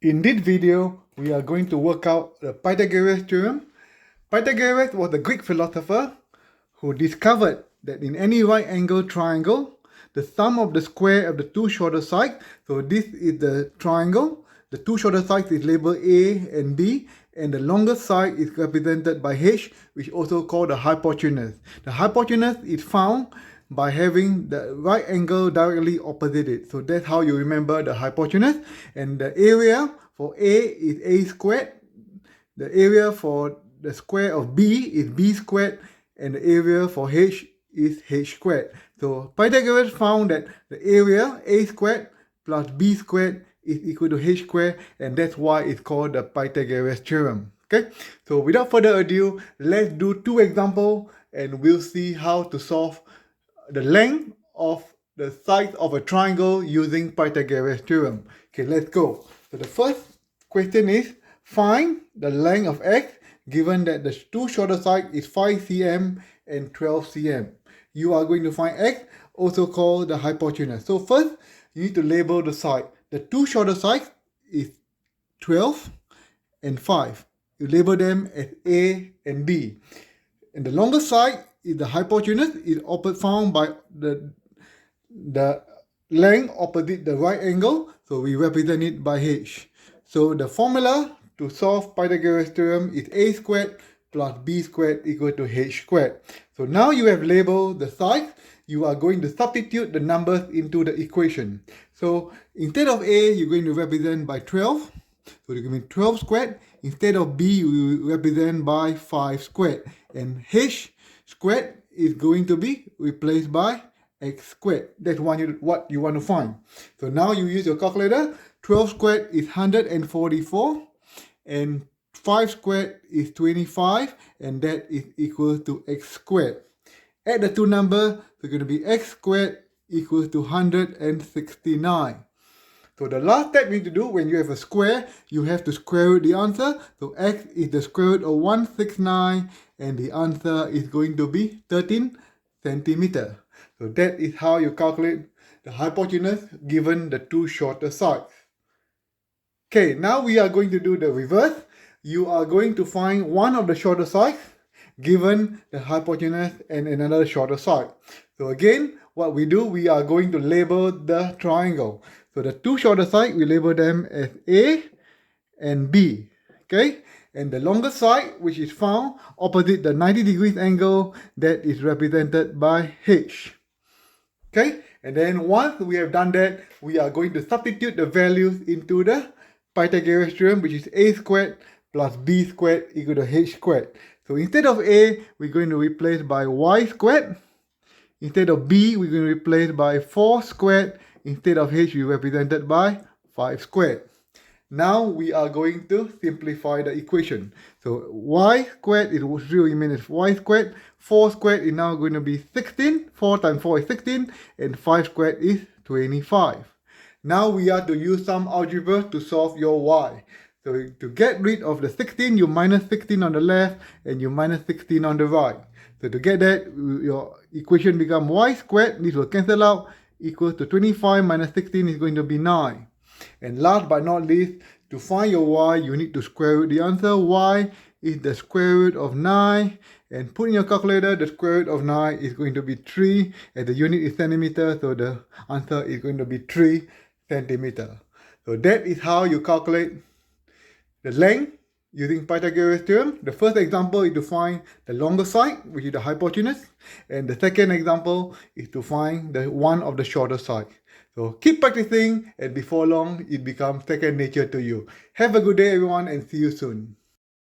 In this video, we are going to work out the Pythagoras Theorem. Pythagoras was a Greek philosopher who discovered that in any right angle triangle, the sum of the square of the two shorter sides, so this is the triangle, the two shorter sides is labeled A and B, and the longest side is represented by H, which is also called the hypotenuse. The hypotenuse is found by having the right angle directly opposite it. So that's how you remember the hypotenuse. And the area for A is A squared. The area for the square of B is B squared. And the area for H is H squared. So Pythagoras found that the area A squared plus B squared is equal to H squared, and that's why it's called the Pythagoras Theorem. Okay, so without further ado, let's do two examples and we'll see how to solve the length of the sides of a triangle using Pythagoras Theorem. Okay, let's go. So the first question is, find the length of x given that the two shorter sides is 5 cm and 12 cm. You are going to find x, also called the hypotenuse. So first, you need to label the side. The two shorter sides is 12 and 5. You label them as A and B. And the longer side is the hypotenuse, is found by the length opposite the right angle, so we represent it by H. So the formula to solve Pythagoras theorem is A squared plus B squared equal to H squared. So now you have labeled the sides, you are going to substitute the numbers into the equation. So instead of A, you're going to represent by 12. So it will be 12 squared. Instead of B, you will represent by 5 squared. And H squared is going to be replaced by x squared. That's what you want to find. So now you use your calculator. 12 squared is 144. And 5 squared is 25. And that is equal to x squared. Add the two numbers. So it's going to be x squared equals to 169. So the last step you need to do when you have a square, you have to square root the answer. So x is the square root of 169 and the answer is going to be 13 centimeters. So that is how you calculate the hypotenuse given the two shorter sides. Okay, now we are going to do the reverse. You are going to find one of the shorter sides given the hypotenuse and another shorter side. So again, what we do, we are going to label the triangle. So the two shorter sides, we label them as A and B. Okay? And the longer side, which is found opposite the 90 degrees angle, that is represented by H. Okay? And then once we have done that, we are going to substitute the values into the Pythagoras theorem, which is A squared plus B squared equal to H squared. So instead of A, we're going to replace by Y squared. Instead of B, we're going to replace by 4 squared. Instead of H, we represented by 5 squared. Now we are going to simplify the equation. So y squared is 0 minus y squared. 4 squared is now going to be 16. 4 times 4 is 16. And 5 squared is 25. Now we are to use some algebra to solve your y. So to get rid of the 16, you minus 16 on the left and you minus 16 on the right. So to get that, your equation becomes y squared, this will cancel out, equals to 25 minus 16 is going to be 9. And last but not least, to find your y, you need to square root the answer. Y is the square root of 9. And put in your calculator, the square root of 9 is going to be 3. And the unit is centimeter, so the answer is going to be 3 centimeters. So that is how you calculate the length using Pythagoras theorem. The first example is to find the longer side, which is the hypotenuse. And the second example is to find the one of the shorter side. So keep practicing, and before long, it becomes second nature to you. Have a good day, everyone, and see you soon.